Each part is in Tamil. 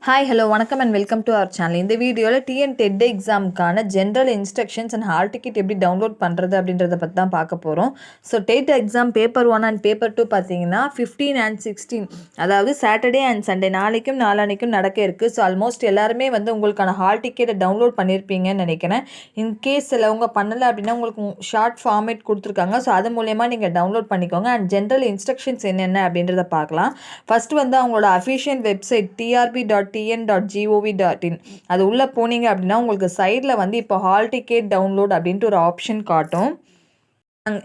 ஹாய் ஹலோ வணக்கம் and welcome to our channel. இந்த வீடியோவில் டிஎன் டெட் எக்ஸாமுக்கான general instructions and hall ticket எப்படி டவுன்லோட் பண்ணுறது அப்படின்றத பற்றி தான் பார்க்க போகிறோம். So TET exam paper 1 and paper 2 பார்த்தீங்கன்னா 15 and 16, அதாவது சாட்டர்டே அண்ட் சண்டே நாளைக்கும் நாளானைக்கும் நடக்க இருக்குது. ஸோ ஆல்மோஸ்ட் எல்லாருமே உங்களுக்கான ஹால் டிக்கெட்டை டவுன்லோட் பண்ணியிருப்பீங்கன்னு நினைக்கிறேன். இன்கேஸ் சிலவங்க பண்ணலை அப்படின்னா உங்களுக்கு ஷார்ட் ஃபார்மேட் கொடுத்துருக்காங்க. ஸோ அது மூலயமா நீங்கள் டவுன்லோட் பண்ணிக்கோங்க. அண்ட் ஜென்ரல் இன்ஸ்ட்ரக்ஷன்ஸ் என்னென்ன அப்படின்றத பார்க்கலாம். ஃபர்ஸ்ட் அவங்களோட அஃபிஷியல் வெப்சைட் trb.tn.gov.in அது உள்ளே போனீங்க அப்படின்னா உங்களுக்கு சைடில் இப்போ ஹால் டிக்கெட் டவுன்லோட் அப்படின்ட்டு ஒரு ஆப்ஷன் காட்டும்.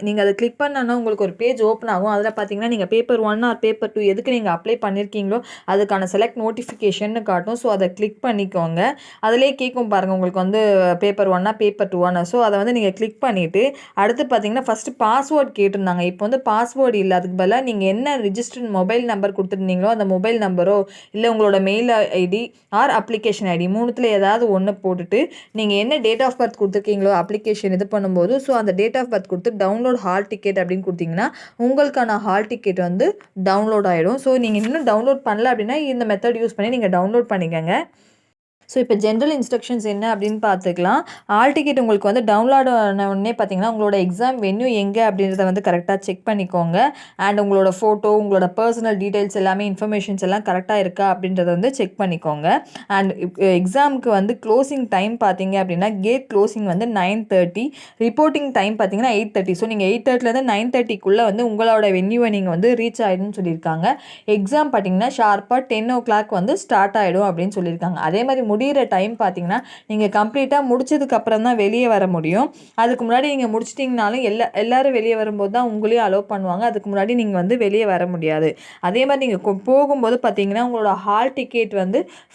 நீங்கள் அதை கிளிக் பண்ணனா உங்களுக்கு ஒரு பேஜ் ஓப்பன் ஆகும். அதில் பார்த்தீங்கன்னா நீங்கள் பேப்பர் 1 ஆர் பேப்பர் 2 எதுக்கு நீங்கள் அப்ளை பண்ணியிருக்கீங்களோ அதுக்கான செலக்ட் நோட்டிஃபிகேஷன் காட்டும். ஸோ அதை கிளிக் பண்ணிக்கோங்க. அதிலே கேட்கும் பாருங்கள் உங்களுக்கு பேப்பர் 1 பேப்பர் 2. ஸோ அதை நீங்கள் கிளிக் பண்ணிவிட்டு அடுத்து பார்த்தீங்கன்னா ஃபஸ்ட்டு பாஸ்வேர்டு கேட்டிருந்தாங்க. இப்போ பாஸ்வேர்டு இல்லை, அதுக்கு பதிலாக நீங்கள் என்ன ரிஜிஸ்டர்ட் மொபைல் நம்பர் கொடுத்துருந்தீங்களோ அந்த மொபைல் நம்பரோ இல்லை உங்களோட mail ID or application ID மூணுத்தில் ஏதாவது ஒன்று போட்டுட்டு நீங்கள் என்ன டேட் ஆஃப் பர்த் கொடுத்துருக்கீங்களோ அப்ளிகேஷன் இது பண்ணும்போது ஸோ அந்த டேட் ஆஃப் பர்த் கொடுத்து டவுன்லோட் ஹால் டிக்கெட் அப்படின்னு கொடுத்தீங்கன்னா உங்களுக்கான ஹால் டிக்கெட் டவுன்லோட் ஆகிடும். ஸோ நீங்கள் இன்னும் டவுன்லோட் பண்ணல அப்படின்னா இந்த மெத்தட் யூஸ் பண்ணி நீங்கள் டவுன்லோட் பண்ணிக்கோங்க. ஸோ இப்போ ஜென்ரல் இன்ஸ்ட்ரக்ஷன்ஸ் என்ன அப்படின்னு பார்த்துக்கலாம். ஹால் டிக்கெட் உங்களுக்கு டவுன்லோட் ஆன உடனே பார்த்தீங்கன்னா உங்களோட எக்ஸாம் வென்யூ எங்கே அப்படின்றத கரெக்டாக செக் பண்ணிக்கோங்க. அண்ட் உங்களோட ஃபோட்டோ உங்களோட பர்சனல் டீட்டெயில்ஸ் எல்லாமே இன்ஃபர்மேஷன்ஸ் எல்லாம் கரெக்டாக இருக்கா அப்படின்றத செக் பண்ணிக்கோங்க. அண்ட் எக்ஸாமுக்கு க்ளோசிங் டைம் பார்த்தீங்க அப்படின்னா கேட் க்ளோசிங் 9:30, ரிப்போர்ட்டிங் டைம் பார்த்தீங்கன்னா 8:30. ஸோ நீங்கள் 8:30லேருந்து 9:30க்குள்ளே உங்களோட வென்யூவை நீங்கள் ரீச் ஆகிடும்னு சொல்லியிருக்காங்க. எக்ஸாம் பார்த்தீங்கன்னா ஷார்ப்பாக 10 o'clock ஸ்டார்ட் ஆகிடும் அப்படின்னு சொல்லியிருக்காங்க. அதே மாதிரி முடிகிற டைம் பார்த்தீங்கன்னா நீங்கள் கம்ப்ளீட்டாக முடிச்சதுக்கப்புறம் தான் வெளியே வர முடியும். அதுக்கு முன்னாடி நீங்கள் முடிச்சிட்டிங்கனாலும் எல்லோரும் வெளியே வரும்போது தான் உங்களையும் அலோவ் பண்ணுவாங்க. அதுக்கு முன்னாடி நீங்கள் வெளியே வர முடியாது. அதே மாதிரி நீங்கள் போகும்போது பார்த்தீங்கன்னா உங்களோட ஹால் டிக்கெட்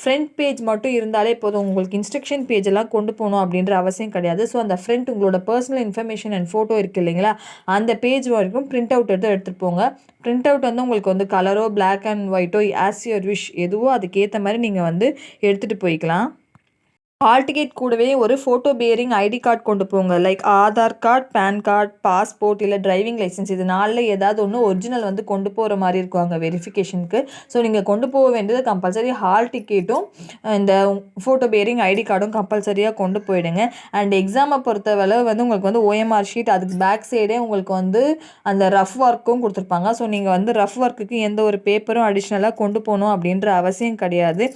ஃப்ரண்ட் பேஜ் மட்டும் இருந்தாலே போதும். உங்களுக்கு இன்ஸ்ட்ரக்ஷன் பேஜ் எல்லாம் கொண்டு போகணும் அப்படின்ற அவசியம் கிடையாது. ஸோ அந்த ஃப்ரண்ட் உங்களோட பர்சனல் இன்ஃபர்மேஷன் அண்ட் ஃபோட்டோ இருக்குது இல்லைங்களா, அந்த பேஜ் வரைக்கும் பிரிண்ட் அவுட் எடுத்துகிட்டு போங்க. பிரிண்ட் அவுட் உங்களுக்கு கலரோ பிளாக் அண்ட் ஒயிட்டோ ஆஸ் யுவர் விஷ் எதுவோ அதுக்கேற்ற மாதிரி நீங்கள் எடுத்துகிட்டு போய்க்கலாம். ஹால் டிக்கெட் கூடவே ஒரு ஃபோட்டோ பேரிங் ஐடி கார்டு கொண்டு போங்க. Like Aadhaar card, PAN card, passport இல்லை டிரைவிங் லைசன்ஸ். இது 4ல் ஏதாவது ஒன்று ஒரிஜினல் கொண்டு போகிற மாதிரி இருக்கும் அங்கே வெரிஃபிகேஷனுக்கு. ஸோ நீங்கள் கொண்டு போக வேண்டியது கம்பல்சரி ஹால் டிக்கெட்டும் இந்த ஃபோட்டோ பேரிங் ஐடி கார்டும் கம்பல்சரியாக கொண்டு போயிடுங்க. அண்ட் எக்ஸாமை பொறுத்தவரை உங்களுக்கு ஓஎம்ஆர் ஷீட், அதுக்கு பேக் சைடே உங்களுக்கு அந்த ரஃப் ஒர்க்கும் கொடுத்துருப்பாங்க. ஸோ நீங்கள் ரஃப் ஒர்க்குக்கு எந்த ஒரு பேப்பரும் அடிஷ்னலாக கொண்டு போகணும் அப்படின்ற அவசியம் கிடையாது.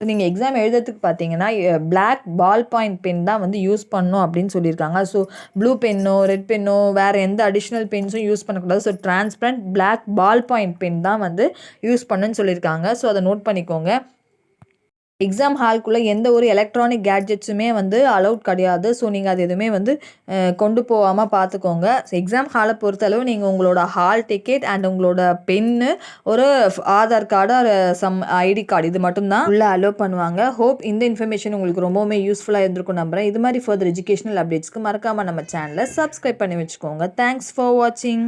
நீங்கள் எக்ஸாம் எழுதுறதுக்கு பார்த்தீங்கன்னா பிளாக் பால் பாயிண்ட் பென் தான் யூஸ் பண்ணணும் அப்படின்னு சொல்லியிருக்காங்க. ஸோ ப்ளூ பென்னோ ரெட் பென்னோ வேறு எந்த அடிஷ்னல் பென்ஸும் யூஸ் பண்ணக்கூடாது. So transparent black ball point pen தான் யூஸ் பண்ணுன்னு சொல்லியிருக்காங்க. ஸோ அதை நோட் பண்ணிக்கோங்க. எக்ஸாம் ஹால்குள்ளே எந்த ஒரு எலக்ட்ரானிக் கேட்ஜெட்ஸுமே அலௌட் கிடையாது. ஸோ நீங்கள் அது எதுவுமே கொண்டு போகாமல் பார்த்துக்கோங்க. ஸோ எக்ஸாம் ஹாலை பொறுத்தளவு நீங்கள் உங்களோட ஹால் டிக்கெட் அண்ட் உங்களோட பென்னு, ஒரு ஆதார் கார்டு, ஒரு சம் ஐடி கார்டு, இது மட்டும்தான் உள்ளே அலோவ் பண்ணுவாங்க. ஹோப் இந்த இன்ஃபர்மேஷன் உங்களுக்கு ரொம்பவுமே யூஸ்ஃபுல்லாக இருந்திருக்கும் நம்புகிறேன். இது மாதிரி ஃபர்தர் எஜுகேஷனல் அப்டேட்ஸ்க்கு மறக்காமல் நம்ம சேனலை சப்ஸ்கிரைப் பண்ணி வச்சுக்கோங்க. தேங்க்ஸ் ஃபார் வாட்சிங்.